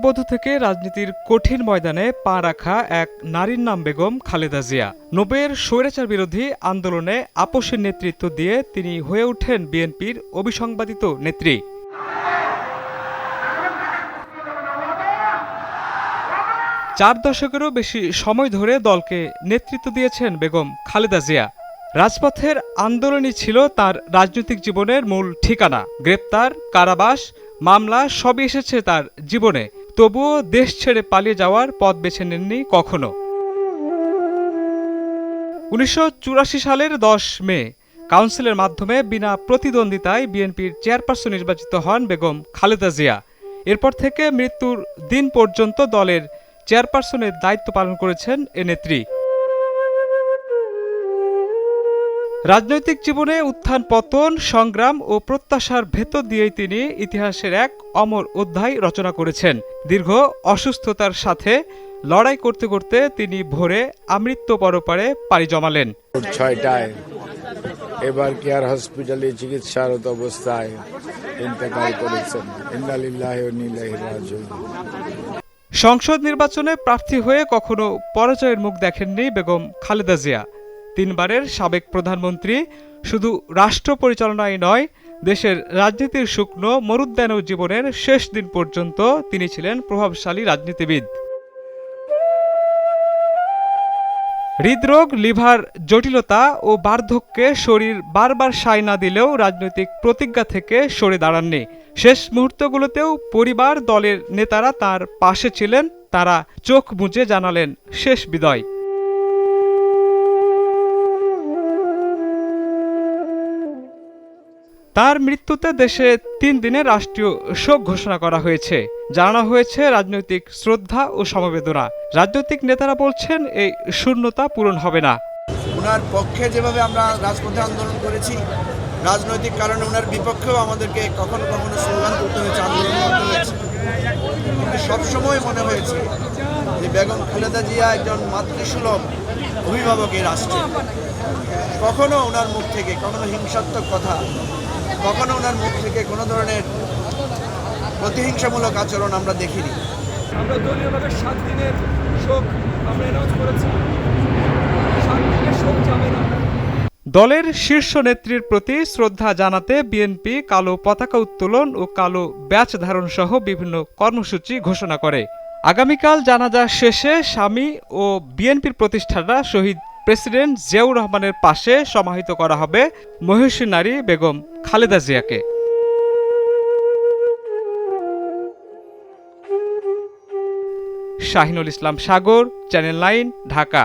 পুত্রবধূ থেকে রাজনীতির কঠিন ময়দানে পা রাখা এক নারীর নাম বেগম খালেদা জিয়া। ৯০-এর স্বৈরাচার বিরোধী আন্দোলনে আপসের নেতৃত্ব দিয়ে তিনি হয়ে ওঠেন বিএনপির অবিসংবাদিত নেত্রী। ৪ দশকেরও বেশি সময় ধরে দলকে নেতৃত্ব দিয়েছেন বেগম খালেদা জিয়া। রাজপথের আন্দোলনই ছিল তার রাজনৈতিক জীবনের মূল ঠিকানা। গ্রেপ্তার, কারাবাস, মামলা সবই এসেছে তার জীবনে। তবুও দেশ ছেড়ে পালিয়ে যাওয়ার পথ বেছে নেননি কখনো। ১৯৮৪ সালের ১০ মে কাউন্সিলের মাধ্যমে বিনা প্রতিদ্বন্দ্বিতায় বিএনপির চেয়ারপারসন নির্বাচিত হন বেগম খালেদা জিয়া। এরপর থেকে মৃত্যুর দিন পর্যন্ত দলের চেয়ারপারসনের দায়িত্ব পালন করেছেন এ নেত্রী। রাজনৈতিক জীবনে উত্থান পতন, সংগ্রাম ও প্রত্যাশার ভেতর দিয়েই তিনি ইতিহাসের এক অমর অধ্যায় রচনা করেছেন। দীর্ঘ অসুস্থতার সাথে লড়াই করতে করতে তিনি ভোরে আমৃত্যু পরপারে পাড়ি জমালেন। ৬টায় এবার কেয়ার হসপিটালে চিকিৎসারত অবস্থায় ইন্তেকাল করেছেন। ইন্না লিল্লাহি ওয়া ইন্না ইলাইহি রাজিউন। সংসদ নির্বাচনে প্রার্থী হয়ে কখনো পরাজয়ের মুখ দেখেননি বেগম খালেদা জিয়া। ৩ বারের সাবেক প্রধানমন্ত্রী শুধু রাষ্ট্র পরিচালনায় নয়, দেশের রাজনীতির শুকনো মরুদ্যানেও জীবনের শেষ দিন পর্যন্ত তিনি ছিলেন প্রভাবশালী রাজনীতিবিদ। হৃদরোগ, লিভার জটিলতা ও বার্ধক্যে শরীর বারবার সায় না দিলেও রাজনৈতিক প্রতিজ্ঞা থেকে সরে দাঁড়াননি। শেষ মুহূর্তগুলোতেও পরিবার, দলের নেতারা তার পাশে ছিলেন। তারা চোখ বুজে জানালেন শেষ বিদায়। তার মৃত্যুতে দেশে ৩ দিনের রাষ্ট্রীয় শোক ঘোষণা করা হয়েছে। জানানো হয়েছে রাজনৈতিক শ্রদ্ধা ও সমবেদনা। রাজনৈতিক নেতারা বলছেন এই শূন্যতা পূরণ হবে না। ওনার পক্ষে যেভাবে আমরা রাজপথে আন্দোলন করেছি, রাজনৈতিক কারণে ওনার বিপক্ষেও আমাদেরকে কখনো কখনো স্লোগান তুলতে হয়েছে, আন্দোলন করতে হয়েছে। কিন্তু সবসময় মনে হয়েছে যে বেগম খালেদা জিয়া একজন মাতৃসুলভ অভিভাবক এই রাষ্ট্রে। কখনো ওনার মুখ থেকে কখনো হিংসাত্মক কথা, কখনো ওনার মুখ থেকে কোনো ধরনের প্রতিহিংসামূলক আচরণ আমরা দেখিনি। আমরা দলীয়ভাবে ৭ দিনের শোক আমরা অ্যানাউন্স করেছি। ৭ দিনের শোক যাবে না। দলের শীর্ষ নেত্রীর প্রতি শ্রদ্ধা জানাতে বিএনপি কালো পতাকা উত্তোলন ও কালো ব্যাচ ধারণ সহ বিভিন্ন কর্মসূচি ঘোষণা করে। আগামীকাল জানাজা শেষে স্বামী ও বিএনপির প্রতিষ্ঠাতা শহীদ প্রেসিডেন্ট জিয়াউর রহমানের পাশে সমাহিত করা হবে মহিষী নারী বেগম খালেদা জিয়াকে। শাহিনুল ইসলাম সাগর, চ্যানেল 9, ঢাকা।